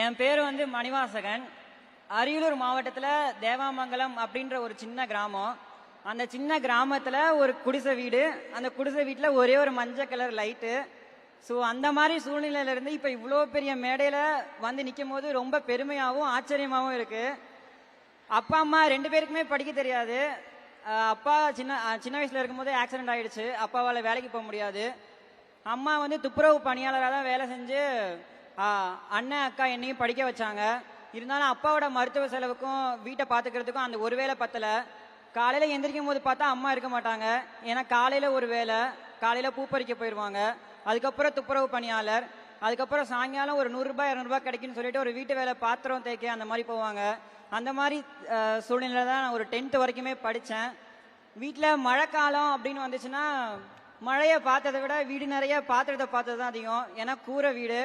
என் பேர் வந்து மணிவாசகன். அரியலூர் மாவட்டத்தில் தேவாமங்கலம் அப்படின்ற ஒரு சின்ன கிராமம். அந்த சின்ன கிராமத்தில் ஒரு குடிசை வீடு. அந்த குடிசை வீட்டில் ஒரே ஒரு மஞ்சள் கலர் லைட்டு. ஸோ அந்த மாதிரி சூழ்நிலையிலேருந்து இப்போ இவ்வளோ பெரிய மேடையில் வந்து நிற்கும் போது ரொம்ப பெருமையாகவும் ஆச்சரியமாகவும் இருக்குது. அப்பா அம்மா ரெண்டு பேருக்குமே படிக்க தெரியாது. அப்பா சின்ன வயசில் இருக்கும்போது ஆக்சிடென்ட் ஆகிடுச்சு. அப்பாவால் வேலைக்கு போக முடியாது. அம்மா வந்து துப்புரவு பணியாளராக தான் வேலை செஞ்சு அண்ணன் அக்கா என்னையும் படிக்க வச்சாங்க. இருந்தாலும் அப்பாவோட மருத்துவ செலவுக்கும் வீட்டை பார்த்துக்கிறதுக்கும் அந்த ஒரு வேலை பத்தலை. காலையில் எந்திரிக்கும் போது பார்த்தா அம்மா இருக்க மாட்டாங்க. ஏன்னா காலையில் ஒரு வேலை, காலையில் பூ பறிக்க போயிடுவாங்க. அதுக்கப்புறம் துப்புரவு பணியாளர். அதுக்கப்புறம் சாயங்காலம் ஒரு 100 ரூபாய் 200 ரூபாய் கிடைக்குன்னு சொல்லிட்டு ஒரு வீட்டு வேலை, பாத்திரம் தேய்க்க அந்த மாதிரி போவாங்க. அந்த மாதிரி சூழ்நிலை தான் நான் ஒரு 10th வரைக்குமே படித்தேன். வீட்டில் மழை காலம் அப்படின்னு வந்துச்சுன்னா மழையை பார்த்ததை விட வீடு நிறைய பாத்திரத்தை பார்த்தது தான் அதிகம். ஏன்னா கூரை வீடு,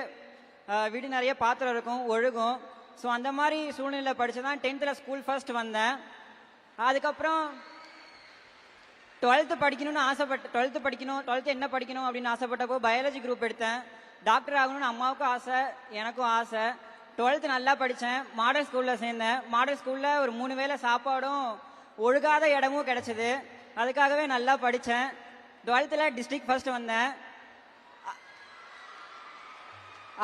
வீடு நிறைய பாத்திரம் இருக்கும், ஒழுகும். ஸோ அந்த மாதிரி சூழ்நிலை படித்து தான் 10th ஸ்கூல் ஃபர்ஸ்ட் வந்தேன். அதுக்கப்புறம் 12th படிக்கணும்னு ஆசைப்பட்டு 12th என்ன படிக்கணும் அப்படின்னு ஆசைப்பட்டப்போ பயாலஜி குரூப் எடுத்தேன். டாக்டர் ஆகணும்னு அம்மாவுக்கும் ஆசை, எனக்கும் ஆசை. 12th நல்லா படித்தேன். மாடல் ஸ்கூலில் சேர்ந்தேன். மாடல் ஸ்கூலில் ஒரு 3 வேளை சாப்பாடும் ஒழுகாத இடமும் கிடச்சிது. அதுக்காகவே நல்லா படித்தேன். 12th டிஸ்ட்ரிக்ட் ஃபர்ஸ்ட் வந்தேன்.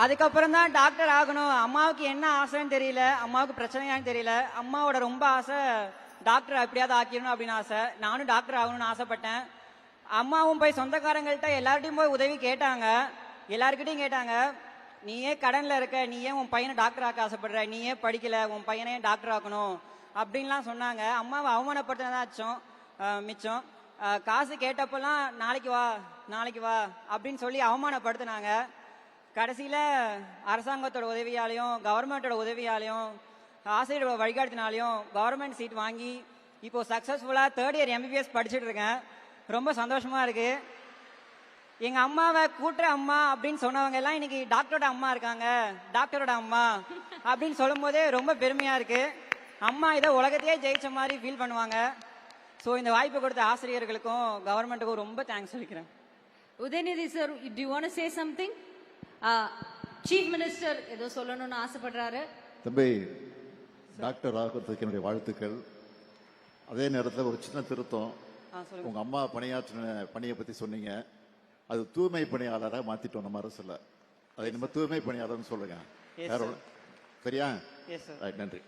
அதுக்கப்புறம் தான் டாக்டர் ஆகணும். அம்மாவுக்கு என்ன ஆசைன்னு தெரியல, அம்மாவுக்கு பிரச்சனையான்னு தெரியல. அம்மாவோட ரொம்ப ஆசை டாக்டர் எப்படியாவது ஆக்கிடணும் அப்படின்னு ஆசை. நானும் டாக்டர் ஆகணும்னு ஆசைப்பட்டேன். அம்மாவும் போய் சொந்தக்காரங்கள்ட்ட எல்லார்ட்டையும் போய் உதவி கேட்டாங்க. எல்லாருக்கிட்டையும் கேட்டாங்க, நீ ஏன் கடனில் இருக்க, நீ ஏன் உன் பையனை டாக்டர் ஆக்க ஆசைப்படுற, நீ ஏன் படிக்கலை, உன் பையனே டாக்டர் ஆக்கணும் அப்படின்லாம் சொன்னாங்க. அம்மாவை அவமானப்படுத்தினதாச்சும் மிச்சம். காசு கேட்டப்பெல்லாம் நாளைக்கு வா நாளைக்கு வா அப்படின்னு சொல்லி அவமானப்படுத்தினாங்க. கடைசியில் அரசாங்கத்தோட உதவியாலையும் கவர்மெண்ட்டோட உதவியாலையும் ஆசிரியரோட வழிகாட்டினாலையும் கவர்மெண்ட் சீட் வாங்கி இப்போ சக்ஸஸ்ஃபுல்லாக 3rd இயர் MBBS படிச்சுட்டு இருக்கேன். ரொம்ப சந்தோஷமாக இருக்குது. எங்கள் அம்மாவை கூட்டுற அம்மா அப்படின்னு சொன்னவங்க எல்லாம் இன்னைக்கு டாக்டரோட அம்மா இருக்காங்க. டாக்டரோட அம்மா அப்படின்னு சொல்லும் போதே ரொம்ப பெருமையாக இருக்குது. அம்மா இதை உலகத்தையே ஜெயிச்ச மாதிரி ஃபீல் பண்ணுவாங்க. ஸோ இந்த வாய்ப்பு கொடுத்த ஆசிரியர்களுக்கும் கவர்மெண்ட்டுக்கும் ரொம்ப தேங்க்ஸ் சொல்லிக்கிறேன். Udhayanidhi sir, to you want to say something? Chief minister ஏதோ சொல்லணும்னு ஆசைப்படுறாரு. தம்பி, டாக்டர் ஆகிறதுக்கு என்னுடைய வாழ்த்துக்கள். அதே நேரத்தில் ஒரு சின்ன திருத்தம். உங்க அம்மா பணியாற்றின பணியை பத்தி சொன்னீங்க. அது தூய்மை பணியாளராக மாத்திட்டோம் நம்ம அரசுல. அதை நம்ம தூய்மை பணியாளர்னு சொல்லுங்க. சரியா? நன்றி.